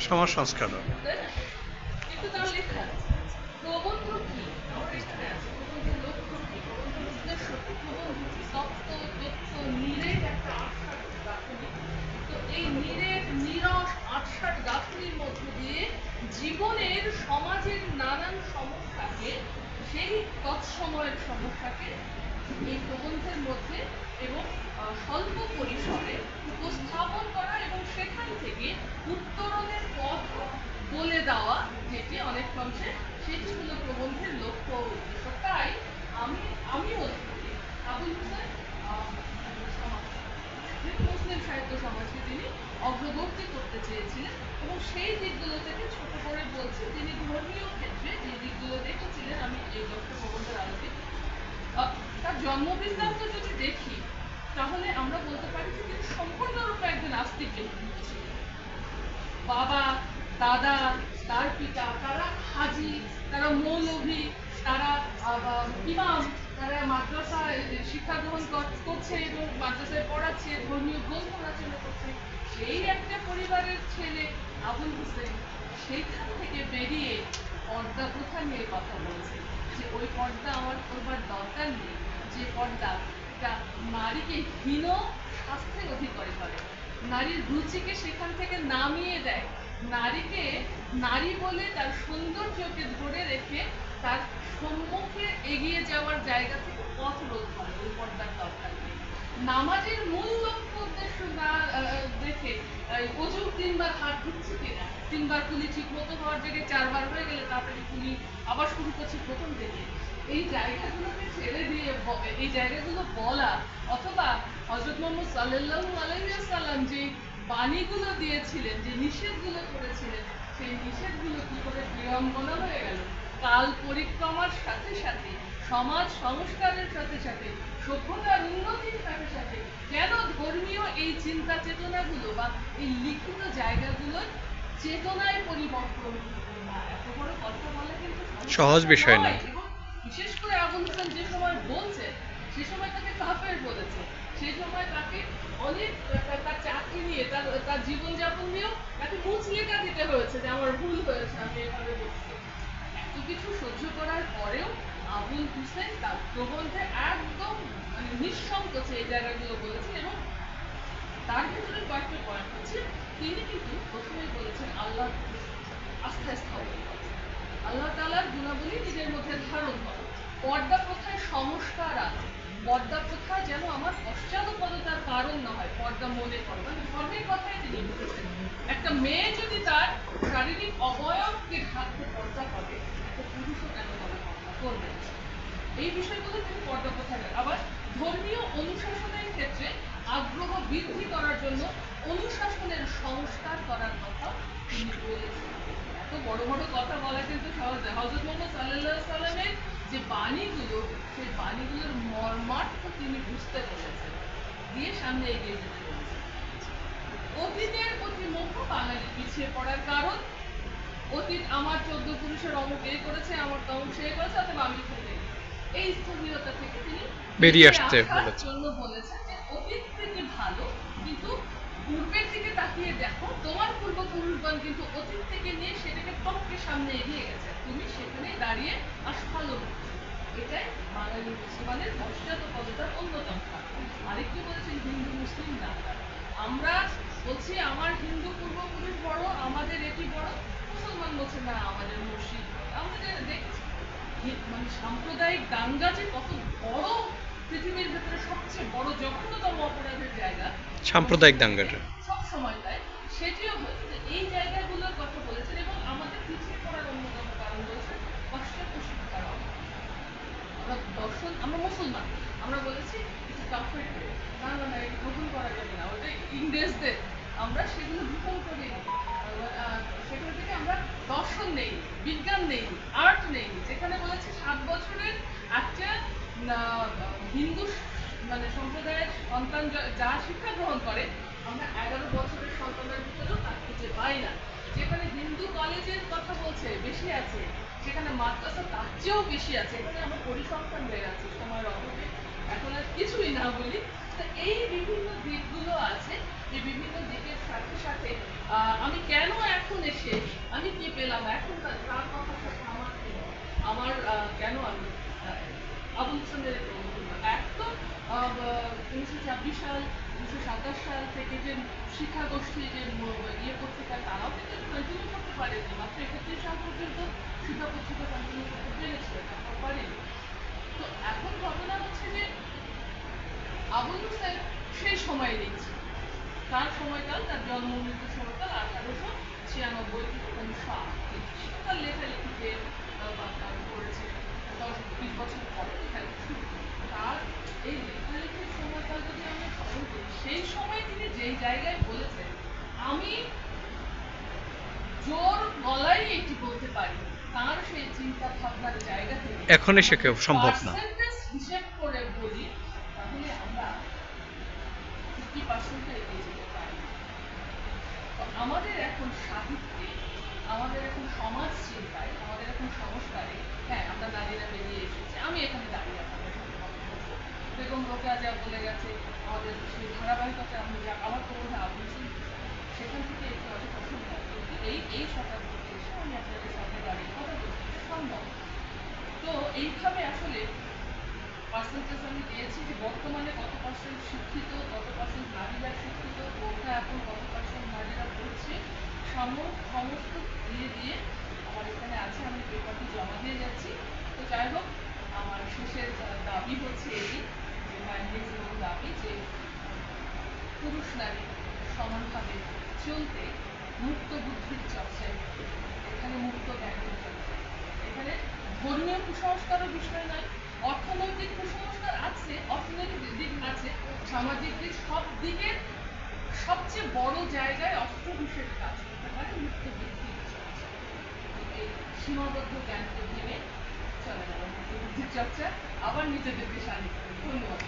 সমাজ সংস্কার। তাই না? কিন্তু তার লেখা আছে প্রবন্ধ কি, আমার এখানে আছে প্রবন্ধের লক্ষ্য কি, প্রবন্ধের উদ্দেশ্য কি, প্রবন্ধ কি, তত্ত্ব তথ্য নিরেট একটা আটসাট গাঁথুনি। তো এই নিরেট নীরস আটসাট গাঁথুনির মধ্য দিয়ে জীবনের সমাজের নানান সমস্যাকে, সেই তৎসময়ের সমস্যাকে এই প্রবন্ধের মধ্যে এবং স্বল্প পরিসরে উপস্থাপন করা এবং সেখান থেকে উত্তরণের পথ বলে দেওয়া, যেটি অনেক অংশে সেটি হলো প্রবন্ধের লক্ষ্য ও উদ্দেশ্য। তাই আমি মনে করি আবুল হোসেন যেহেতু মুসলিম সাহিত্য সমাজকে তিনি অগ্রবর্তী করতে চেয়েছিলেন এবং সেই দিকগুলো থেকে ছোট করে বলছি তিনি ধর্মীয় ক্ষেত্রে যে দিকগুলো দেখেছিলেন, আমি এই দশটা প্রবন্ধের আলোকে তার জন্মবৃত্তান্ত যদি দেখি তাহলে আমরা বলতে পারি যে তিনি সম্পূর্ণরূপে একজন আস্তিক ব্যক্তি ছিলেন। বাবা দাদা তার পিতা তারা হাজি, তারা মৌলভী, তারা ইমাম, তারা মাদ্রাসায় শিক্ষা গ্রহণ করছে এবং মাদ্রাসায় পড়াচ্ছে, ধর্মীয় গ্রন্থ রচনা করছে। সেই একটা পরিবারের ছেলে আবুল হোসেন সেইখান থেকে বেরিয়ে পর্দা প্রথা নিয়ে কথা বলছে যে ওই পর্দা আমার করবার দরকার নেই, যে পর্দা নারীকে হীন স্বাস্থ্যের অধিকারী করে, নারীর রুচিকে সেখান থেকে নামিয়ে দেয়, নারীকে নারী বলে তার সৌন্দর্যকে ধরে রেখে তার সম্মুখে এগিয়ে যাওয়ার জায়গা থেকে পথ রোধ করে, ওই পর্দার দরকার নেই। নামাজের মূল লক্ষ্য উদ্দেশ্য না দেখে অজু 3 বার হাত ধুচ্ছে কিনা, 3 বার কুলি ঠিক মতো হওয়ার জায়গায় 4 বার হয়ে গেলে তাড়াতাড়ি কুলি আবার শুরু করছে প্রথম থেকে, এই জায়গাগুলোকে ছেড়ে দিয়ে এই জায়গাগুলো বলা, অথবা হযরত মুহাম্মদ সাল্লাল্লাহু আলাইহি ওয়াসাল্লাম যে বাণীগুলো দিয়েছিলেন, যে নিষেধগুলো করেছিলেন, সেই নিষেধগুলো কি করে বিড়ম্বনা হয়ে গেল কাল পরিক্রমার সাথে সাথে, সমাজ সংস্কারের সাথে সাথে, সভ্যতার উন্নতির সাথে সাথে কেন ধর্মীয় এই চিন্তা চেতনাগুলো বা এই লিখিত জায়গাগুলোর চেতনায় পরিবর্তন না। এত বড় কথা বলা কিন্তু সহজ বিষয় নয়। এবং বিশেষ করে আবুল হোসেন যে সময় বলছে সে সময় তাকে কাফের বলেছে, সেই সময় তাকে অনেক তার চাকরি নিয়ে তার জীবনযাপন নিয়েও তাকে মুচলেখা দিতে হয়েছে যে আমার ভুল হয়েছে, আমি এভাবে বলছি। এত কিছু সহ্য করার পরেও আবুল হোসেন তার প্রবন্ধে একদম মানে নিঃসংকোচে এই জায়গাগুলো বলেছেন এবং তার ভিতরে কয়েকটা পয়েন্ট হচ্ছে। তিনি কিন্তু প্রথমেই বলেছেন আল্লাহ আস্থা স্থাপন করা, আল্লাহ তাআলার গুণাবলী নিজের মধ্যে ধারণ করা, পর্দা প্রথায় সংস্কার আনা, পর্দা প্রথা যেন আমার পশ্চাদপদতার কারণ না হয়, পর্দা মনে করো, মানে ধর্মের কথাই তিনি বলেছেন। একটা মেয়ে যদি তার শারীরিক অবয়বকে ঢাকতে পর্দা করে, একটা পুরুষও কেন তারা পর্দা করবে না। এই বিষয়গুলো তিনি পর্দা প্রথায়, আবার ধর্মীয় অনুশাসনের ক্ষেত্রে আগ্রহ বৃদ্ধি করার জন্য অনুশাসনের সংস্কার করার কথা তিনি বলেছেন। এত বড় বড় কথা বলা কিন্তু সহজ নয়। হযরত মুহাম্মদ সাল্লাল্লাহু আলাইহি সাল্লামের যে বাণীগুলো, সেই বাণীগুলোর মর্মার্থ তিনি বুঝতে পেরেছেন, দিয়ে সামনে এগিয়ে যেতে পেরেছেন। অতীতের প্রতি মুখ বাঙালি পিছিয়ে পড়ার কারণ, অতীত আমার 14 পুরুষের অমুক এই করেছে, আমার তমুক সে করেছে, অথবা আমি ফেলে এই স্থবিরতা থেকে তিনি বেরিয়ে বেরিয়ে আসতে আসার বলেছে। জন্য বলেছেন যে অতীত থেকে ভালো, কিন্তু পূর্বের দিকে তাকিয়ে দেখো, তোমার পূর্বপুরুষগণ কিন্তু অতীত থেকে নিয়ে সেটাকে টপকে সামনে এগিয়ে গেছে, তুমি সেখানে দাঁড়িয়ে আস্ফালন হচ্ছ। এটাই বাঙালি মুসলমানের পশ্চাৎপদতার অন্যতম কারণ। আরেকটু বলেছেন হিন্দু মুসলিম না, আমরা বলছি আমার হিন্দু পূর্বপুরুষ বড়, আমাদের এটি বড়, মুসলমান বলছে না আমাদের মসজিদ বড়। আমরা দেখছি মানে সাম্প্রদায়িক দাঙ্গা যে কত বড়, পৃথিবীর ভেতরে সবচেয়ে বড় জঘন্যতম অপরাধের জায়গা সাম্প্রদায়িক দাঙ্গাটা। সব সময় তাই, সেটিও হয়েছে। এই জায়গাগুলোর কথা বলেছেন এবং আমাদের পিছিয়ে পড়ার অন্যতম কারণ বলেছেন পাশ্চাত্য শিক্ষার অভাব। আমরা দর্শন, আমরা মুসলমান, আমরা বলেছি কিছু কাফের না না না এটা গ্রহণ করা যাবে না, ওটা ইংরেজদের, আমরা সেগুলো গ্রহণ করি, সেখান থেকে আমরা দর্শন নেই, বিজ্ঞান নেই, আর্ট নেই। যেখানে বলেছে 7 বছরের একটা হিন্দু মানে সম্প্রদায়ের সন্তান যা শিক্ষা গ্রহণ করে, আমরা 11 বছরের সন্তানের ভিতরেও তা খুঁজে পাই না। যেখানে হিন্দু কলেজের কথা বলছে বেশি আছে, সেখানে মাদ্রাসা তার চেয়েও বেশি আছে, এখানে আমরা পরিসংখ্যান বেড়ে আছি সময়ের অভাবে, এখন আর কিছুই না বলি। তো এই বিভিন্ন দিকগুলো আছে, এই বিভিন্ন দিকের সাথে সাথে আমি কেন এখন এসে এসে আমি কি পেলাম এখন তার কথার সাথে আমার কি? আমার কেন আমি আবুল হোসেনের এক তো 1926 সাল 1927 সাল থেকে যে শিক্ষা গোষ্ঠী যে ইয়ে পত্রিকা তারাও কিন্তু কন্টিনিউ করতে পারেনি, মাত্র 31 সাল পর্যন্ত শিক্ষা পত্রিকা কন্টিনিউ করতে পেরেছিল, তারপর পারেনি। তো এখন ঘটনা হচ্ছে যে আবুল হোসেন সেই সময় নিচ্ছে, তার সময়কাল, তার জন্ম মৃত্যু সময়কাল 1896 থেকে 1938। তার লেখালেখিতে তার করেছে 10-20 বছর পরে লেখালেখি শুরু করে। তার এই লেখালেখির সময়কাল যদি আমরা স্মরণ করি, সেই সময় তিনি যেই জায়গায় বলেছেন, আমি জোর গলায় এটি বলতে পারি, তার সেই চিন্তা ভাবনার জায়গা থেকে এখন এসে কেউ সম্ভব না। পার্সেন্টেজ হিসেব করে বলি, তাহলে আমরা 50% এগিয়ে যেতে পারি। তো আমাদের এখন সাহিত্যে, আমাদের এখন সমাজ চিন্তায়, আমাদের এখন সংস্কারে, হ্যাঁ আমরা নারীরা বেরিয়ে এসেছি, আমি এখানে দাঁড়িয়ে আপনাদের সাথে কথা বলবো, বেগম রোকেয়া যা বলে গেছে, আমাদের সেই ধারাবাহিকতা আমি যা আমার তো মধ্যে আবুল সেখান থেকে একটু অনেক পছন্দ হয়, কিন্তু এই শতাব্দীতে এসে আমি আপনাদের সামনে দাঁড়িয়ে কথা বলছি সম্ভব। তো এইভাবে আসলে পার্সেন্টেজ আমি দিয়েছি যে বর্তমানে কত পার্সেন্ট শিক্ষিত, কত পার্সেন্ট নারীরা শিক্ষিত, বোরখা এখন কত পার্সেন্ট নারীরা পড়ছে, সমস্ত দিয়ে দিয়ে আমার এখানে আছে, আমি পেপারটি জমা দিয়ে যাচ্ছি। তো যাই হোক, আমার শেষের দাবি হচ্ছে এই যে মাইন্ডেজ এবং দাবি যে পুরুষ নারী সমানভাবে চলতে মুক্ত বুদ্ধির চর্চায়, এখানে মুক্ত জ্ঞানের চর্চা, এখানে ধর্মীয় কুসংস্কারও বিষয় নয়, অর্থনৈতিক কুসংস্কার আছে, অর্থনৈতিক দিক আছে, সামাজিক দিক, সব দিকের সবচেয়ে বড় জায়গায় অস্ত্র হিসেবে কাজ করতে পারে মুক্ত বুদ্ধির চর্চা। এই সীমাবদ্ধ জ্ঞানকে ভেঙে চলে যাবে মুক্ত বুদ্ধির চর্চা, আবার নিজেদেরকে শালীন করে। ধন্যবাদ।